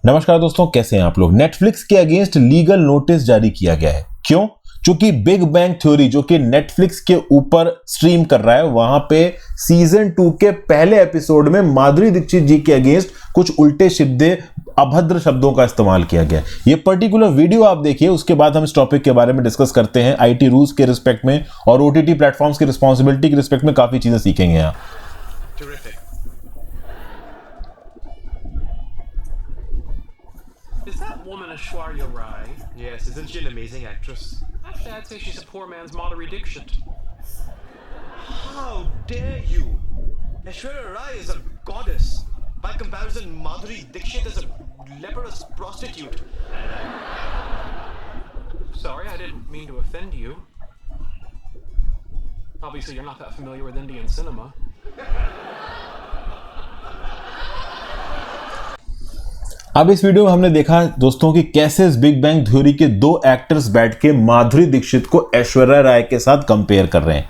नमस्कार दोस्तों, कैसे हैं आप लोग। नेटफ्लिक्स के अगेंस्ट लीगल नोटिस जारी किया गया है। क्यों? क्योंकि बिग बैंग थ्योरी जो कि नेटफ्लिक्स के ऊपर स्ट्रीम कर रहा है, वहां पे सीजन 2 के पहले एपिसोड में माधुरी दीक्षित जी के अगेंस्ट कुछ उल्टे शब्दे, अभद्र शब्दों का इस्तेमाल किया गया। ये पर्टिकुलर वीडियो आप देखिए, उसके बाद हम इस टॉपिक के बारे में डिस्कस करते हैं। आईटी रूल्स के रिस्पेक्ट में और ओटीटी प्लेटफॉर्म्स की रिस्पॉन्सिबिलिटी के रिस्पेक्ट में काफी चीजें सीखेंगे यहाँ। Is that woman Aishwarya Rai? Yes, isn't she an amazing actress? Actually, I'd say she's a poor man's Madhuri Dixit. How dare you? Aishwarya Rai is a goddess. By comparison, Madhuri Dixit is a leprous prostitute. Sorry, I didn't mean to offend you. Obviously, you're not that familiar with Indian cinema. अब इस video में हमने देखा दोस्तों कि कैसे इस big bang theory के दो एक्टर्स बैठ के माधुरी दीक्षित को ऐश्वर्या राय के साथ कंपेयर कर रहे हैं।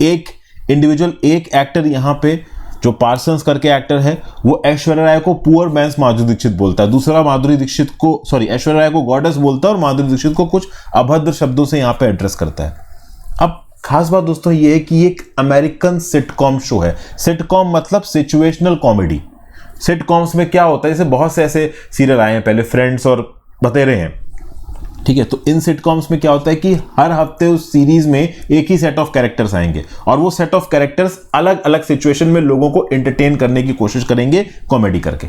एक इंडिविजुअल, एक एक्टर यहां पे जो पार्सन्स करके एक्टर है, वो ऐश्वर्या राय को पुअर मैंस माधुरी दीक्षित बोलता है। दूसरा माधुरी दीक्षित को ऐश्वर्या राय को गॉडेस बोलता है और माधुरी दीक्षित को कुछ अभद्र शब्दों से यहां पे एड्रेस करता है। अब खास बात दोस्तों ये है कि एक अमेरिकन सिटकॉम शो है। सिटकॉम मतलब सिचुएशनल कॉमेडी। सिटकॉम्स में क्या होता है, जैसे बहुत से ऐसे सीरियल आए हैं पहले, फ्रेंड्स और बतेरे हैं, ठीक है। तो इन सिटकॉम्स में क्या होता है कि हर हफ्ते उस सीरीज में एक ही सेट ऑफ कैरेक्टर्स आएंगे और वो सेट ऑफ कैरेक्टर्स अलग अलग सिचुएशन में लोगों को एंटरटेन करने की कोशिश करेंगे कॉमेडी करके।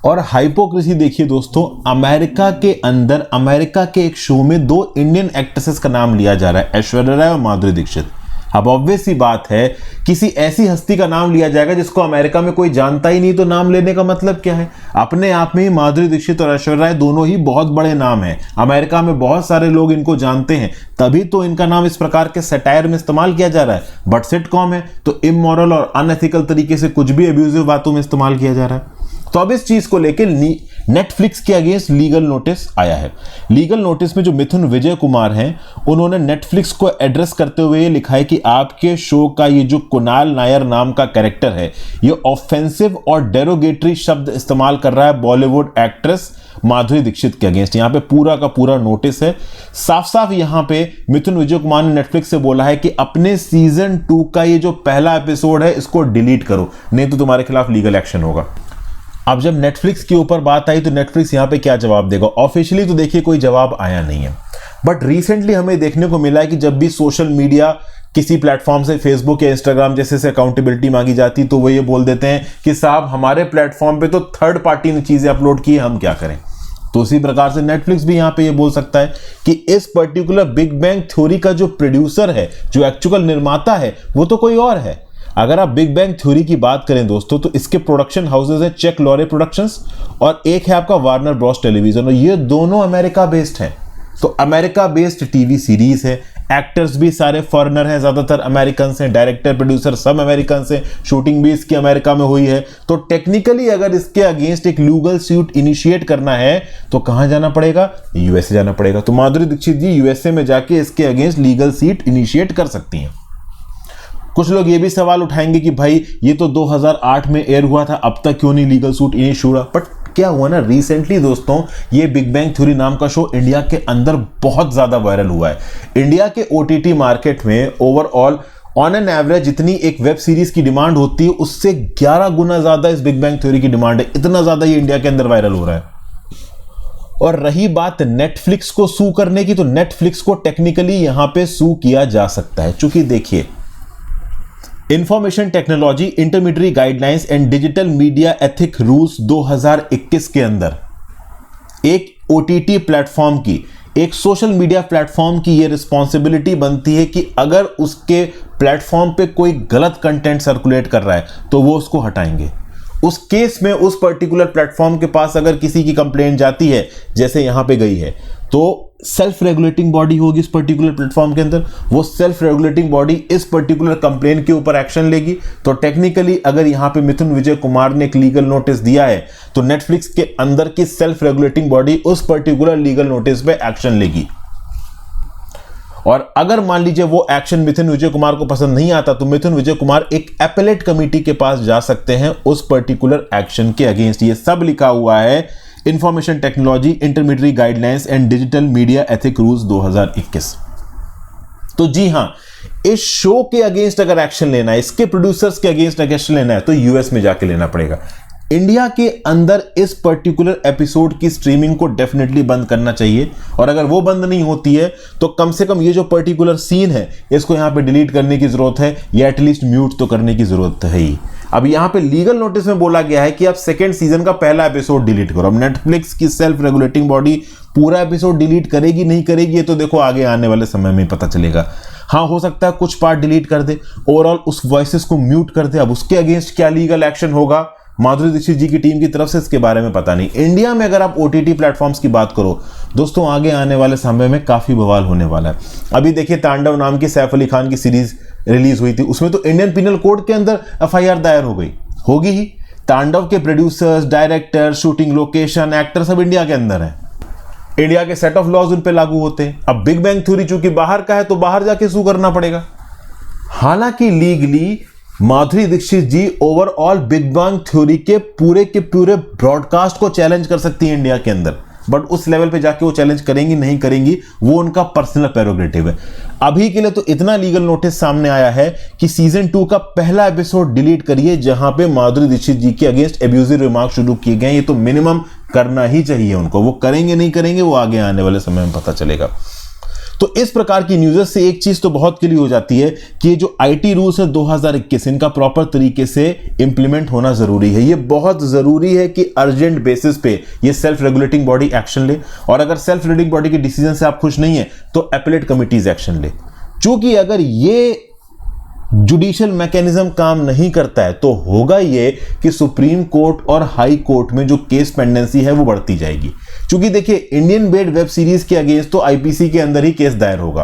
और हाइपोक्रेसी देखिए दोस्तों, अमेरिका के अंदर अमेरिका के एक शो में दो इंडियन एक्ट्रेसेस का नाम लिया जा रहा है, ऐश्वर्या राय और माधुरी दीक्षित। अब ऑब्वियस सी बात है, किसी ऐसी हस्ती का नाम लिया जाएगा जिसको अमेरिका में कोई जानता ही नहीं, तो नाम लेने का मतलब क्या है। अपने आप में ही माधुरी दीक्षित और ऐश्वर्या राय दोनों ही बहुत बड़े नाम हैं, अमेरिका में बहुत सारे लोग इनको जानते हैं, तभी तो इनका नाम इस प्रकार के सटायर में इस्तेमाल किया जा रहा है। बट सिटकॉम है तो इमोरल और अनएथिकल तरीके से कुछ भी अब्यूजिव बातों में इस्तेमाल किया जा रहा है। तो अब इस चीज को लेकर नेटफ्लिक्स के अगेंस्ट लीगल नोटिस आया है। लीगल नोटिस में जो मिथुन विजय कुमार हैं, उन्होंने नेटफ्लिक्स को एड्रेस करते हुए ये लिखा है कि आपके शो का ये जो कुणाल नायर नाम का कैरेक्टर है, ये ऑफेंसिव और डेरोगेटरी शब्द इस्तेमाल कर रहा है बॉलीवुड एक्ट्रेस माधुरी दीक्षित के अगेंस्ट। यहाँ पे पूरा का पूरा नोटिस है। साफ साफ यहाँ पे मिथुन विजय कुमार ने नेटफ्लिक्स से बोला है कि अपने सीजन 2 का ये जो पहला एपिसोड है, इसको डिलीट करो, नहीं तो तुम्हारे खिलाफ लीगल एक्शन होगा। अब जब नेटफ्लिक्स के ऊपर बात आई तो नेटफ्लिक्स यहां पे क्या जवाब देगा? ऑफिशियली तो देखिए कोई जवाब आया नहीं है, बट रिसेंटली हमें देखने को मिला है कि जब भी सोशल मीडिया किसी प्लेटफॉर्म से, फेसबुक या इंस्टाग्राम जैसे से अकाउंटेबिलिटी मांगी जाती, तो वो ये बोल देते हैं कि साहब हमारे प्लेटफॉर्म पे तो थर्ड पार्टी ने चीजें अपलोड की है, हम क्या करें। तो उसी प्रकार से नेटफ्लिक्स भी यहां पे ये बोल सकता है कि इस पर्टिकुलर बिग बैंग थ्योरी का जो प्रोड्यूसर है, जो एक्चुअल निर्माता है, वो तो कोई और है। अगर आप बिग बैंग थ्योरी की बात करें दोस्तों, तो इसके प्रोडक्शन हाउसेस हैं चेक लॉरे प्रोडक्शंस और एक है आपका वार्नर ब्रॉस टेलीविजन, और ये दोनों अमेरिका बेस्ड हैं। तो अमेरिका बेस्ड टीवी सीरीज है, एक्टर्स भी सारे फॉरेनर हैं, ज्यादातर अमेरिकन हैं, डायरेक्टर प्रोड्यूसर सब अमेरिकन हैं, शूटिंग भी इसकी अमेरिका में हुई है। तो टेक्निकली अगर इसके अगेंस्ट एक लीगल सूट इनिशिएट करना है तो कहां जाना पड़ेगा? यूएसए जाना पड़ेगा। तो माधुरी दीक्षित जी यूएसए में जाके इसके अगेंस्ट लीगल सूट इनिशिएट कर सकती हैं। कुछ लोग ये भी सवाल उठाएंगे कि भाई ये तो 2008 में एयर हुआ था, अब तक क्यों नहीं लीगल सूट इनिशिएट हुआ? बट क्या हुआ ना, रिसेंटली दोस्तों ये बिग बैंग थ्योरी नाम का शो इंडिया के अंदर बहुत ज्यादा वायरल हुआ है। इंडिया के ओटीटी मार्केट में ओवरऑल ऑन एन एवरेज जितनी एक वेब सीरीज की डिमांड होती है, उससे 11 गुना ज्यादा इस बिग बैंग थ्योरी की डिमांड है। इतना ज्यादा ये इंडिया के अंदर वायरल हो रहा है। और रही बात नेटफ्लिक्स को सू करने की, तो नेटफ्लिक्स को टेक्निकली यहां पे सू किया जा सकता है, क्योंकि देखिए information technology intermediate guidelines and digital media ethic rules 2021 के अंदर एक ओटीटी प्लेटफॉर्म की, एक सोशल मीडिया प्लेटफॉर्म की ये रिस्पॉन्सिबिलिटी बनती है कि अगर उसके प्लेटफॉर्म पे कोई गलत कंटेंट सर्कुलेट कर रहा है तो वो उसको हटाएंगे। उस केस में उस पर्टिकुलर प्लेटफॉर्म के पास अगर किसी की कंप्लेंट जाती है, जैसे यहां पे गई है, तो सेल्फ रेगुलेटिंग बॉडी होगी इस पर्टिकुलर प्लेटफॉर्म के अंदर, वो सेल्फ रेगुलेटिंग बॉडी इस पर्टिकुलर कंप्लेंट के ऊपर एक्शन लेगी। तो टेक्निकली अगर यहां पे मिथुन विजय कुमार ने एक लीगल नोटिस दिया है, तो नेटफ्लिक्स के अंदर की सेल्फ रेगुलेटिंग बॉडी उस पर्टिकुलर लीगल नोटिस पे एक्शन लेगी। और अगर मान लीजिए वो एक्शन मिथुन विजय कुमार को पसंद नहीं आता, तो मिथुन विजय कुमार एक एपेलेट कमेटी के पास जा सकते हैं उस पर्टिकुलर एक्शन के अगेंस्ट। ये सब लिखा हुआ है information technology intermediate guidelines and digital media ethic rules 2021। तो जी हां, इस शो के अगेंस्ट अगर एक्शन लेना है, इसके प्रोड्यूसर्स के अगेंस्ट एक्शन लेना है, तो यूएस में जाके लेना पड़ेगा। इंडिया के अंदर इस पर्टिकुलर एपिसोड की स्ट्रीमिंग को डेफिनेटली बंद करना चाहिए, और अगर वो बंद नहीं होती है तो कम से कम ये जो पर्टिकुलर सीन है इसको यहां पे डिलीट करने की जरूरत है, या एटलीस्ट म्यूट तो करने की जरूरत है ही। अब यहां पे लीगल नोटिस में बोला गया है कि आप सेकेंड सीजन का पहला एपिसोड डिलीट करो। अब नेटफ्लिक्स की सेल्फ रेगुलेटिंग बॉडी पूरा एपिसोड डिलीट करेगी नहीं करेगी ये तो देखो आगे आने वाले समय में पता चलेगा। हाँ, हो सकता है कुछ पार्ट डिलीट कर दे, ओवरऑल उस वॉइसेस को म्यूट कर दे। अब उसके अगेंस्ट क्या लीगल एक्शन होगा माधुरी दीक्षित जी की टीम की तरफ से, इसके बारे में पता नहीं। इंडिया में अगर आप ओटीटी प्लेटफॉर्म्स की बात करो दोस्तों, आगे आने वाले समय में काफी बवाल होने वाला है। अभी देखिए तांडव नाम की सैफ अली खान की सीरीज रिलीज हुई थी, उसमें तो इंडियन पिनल कोड के अंदर एफआईआर दायर हो गई, होगी ही। तांडव के producers, director, shooting location, actor सब इंडिया के अंदर हैं। इंडिया के सेट ऑफ लॉज उन पे लागू होते हैं। अब बिग बैंग थ्योरी चूंकि बाहर का है तो बाहर जाके सू करना पड़ेगा। हालांकि लीगली माधुरी दीक्षित जी ओवरऑल बिग बैंग थ्योरी के पूरे ब्रॉडकास्ट को चैलेंज कर सकती है इंडिया के अंदर, बट उस लेवल पे जाके वो चैलेंज करेंगी नहीं करेंगी वो उनका पर्सनल प्रेरोगेटिव है। अभी के लिए तो इतना लीगल नोटिस सामने आया है कि सीजन 2 का पहला एपिसोड डिलीट करिए जहां पे माधुरी दीक्षित जी के अगेंस्ट एब्यूजिव रिमार्क शुरू किए गए। ये तो मिनिमम करना ही चाहिए उनको। वो करेंगे नहीं करेंगे वो आगे आने वाले समय में पता चलेगा। तो इस प्रकार की न्यूज़ से एक चीज तो बहुत क्लियर हो जाती है कि ये जो आईटी रूल्स है 2021 इनका प्रॉपर तरीके से इंप्लीमेंट होना जरूरी है। ये बहुत जरूरी है कि अर्जेंट बेसिस पे ये सेल्फ रेगुलेटिंग बॉडी एक्शन ले, और अगर सेल्फ रेगुलेटिंग बॉडी के डिसीजन से आप खुश नहीं है तो एपेलेट कमिटीज एक्शन ले। चूंकि अगर ये जुडिशियल मैकेनिज्म काम नहीं करता है तो होगा ये कि सुप्रीम कोर्ट और हाई कोर्ट में जो केस पेंडेंसी है वो बढ़ती जाएगी। क्योंकि देखिए इंडियन बेड वेब सीरीज के अगेंस्ट तो आईपीसी के अंदर ही केस दायर होगा,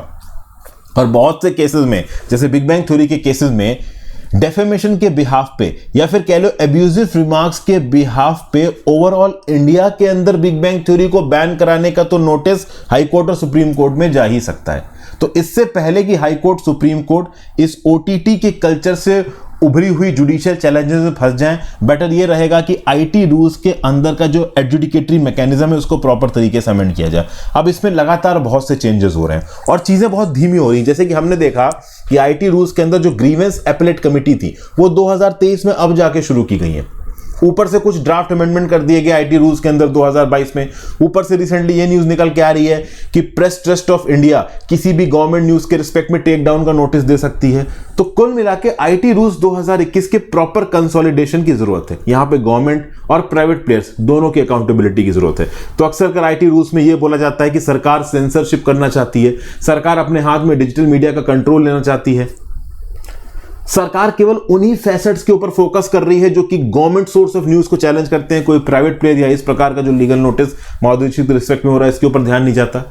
और बहुत से केसेस में जैसे बिग बैंग थ्योरी के केसेस में डेफेमेशन के बिहाफ पे या फिर कह लो एब्यूजिव रिमार्क्स के बिहाफ पे ओवरऑल इंडिया के अंदर बिग बैंग थ्योरी को बैन कराने का तो नोटिस हाई कोर्ट और सुप्रीम कोर्ट में जा ही सकता है। तो इससे पहले कि हाई कोर्ट सुप्रीम कोर्ट इस ओटीटी के कल्चर से उभरी हुई जुडिशियल चैलेंजेस में फंस जाएं, बेटर ये रहेगा कि आईटी रूल्स के अंदर का जो एडजुडिकेटरी मैकेनिज्म है उसको प्रॉपर तरीके से अमेंड किया जाए। अब इसमें लगातार बहुत से चेंजेस हो रहे हैं और चीजें बहुत धीमी हो रही हैं। जैसे कि हमने देखा कि आईटी रूल्स के अंदर जो ग्रीवेंस एपेलेट कमेटी थी वो 2023 में अब जाके शुरू की गई है। ऊपर से कुछ ड्राफ्ट अमेंडमेंट कर दिए गए आईटी रूल्स के अंदर 2022 में। ऊपर से रिसेंटली ये न्यूज निकल के आ रही है कि प्रेस ट्रस्ट ऑफ इंडिया किसी भी गवर्नमेंट न्यूज के रिस्पेक्ट में टेक डाउन का नोटिस दे सकती है। तो कुल मिला के आईटी रूल्स 2021 के प्रॉपर कंसोलिडेशन की जरूरत है। यहां पे गवर्नमेंट और प्राइवेट प्लेयर्स दोनों की अकाउंटेबिलिटी की जरूरत है। तो अक्सर कर आईटी रूल्स में यह बोला जाता है कि सरकार सेंसरशिप करना चाहती है, सरकार अपने हाथ में डिजिटल मीडिया का कंट्रोल लेना चाहती है। सरकार केवल उन्हीं फैसेट्स के ऊपर फोकस कर रही है जो कि गवर्नमेंट सोर्स ऑफ न्यूज को चैलेंज करते हैं। कोई प्राइवेट प्लेयर या इस प्रकार का जो legal notice Madhuri Dixit respect में हो रहा है इसके ऊपर ध्यान नहीं जाता।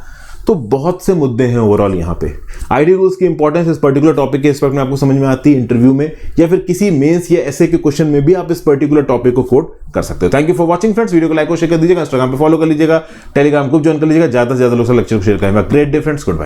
तो बहुत से मुद्दे हैं ओवरऑल यहाँ पे। आईटी रूल्स की इंपॉर्टेंस इस पर्टिकुलर टॉपिक के रिस्पेक्ट में आपको समझ में आती है इंटरव्यू में या फिर किसी मेंस या ऐसे के क्वेश्चन में भी आप इस पर्टिकुलर टॉपिक को कोट कर सकते हो। Thank you for watching friends. Video को लाइक और शेयर कर दीजिएगा, इंस्टाग्राम पे फॉलो कर लीजिएगा, टेलीग्राम ग्रुप ज्वाइन कर लीजिएगा, ज्यादा से ज्यादा लोग लेक्चर को शेयर करेंगे। Great day friends, good bye.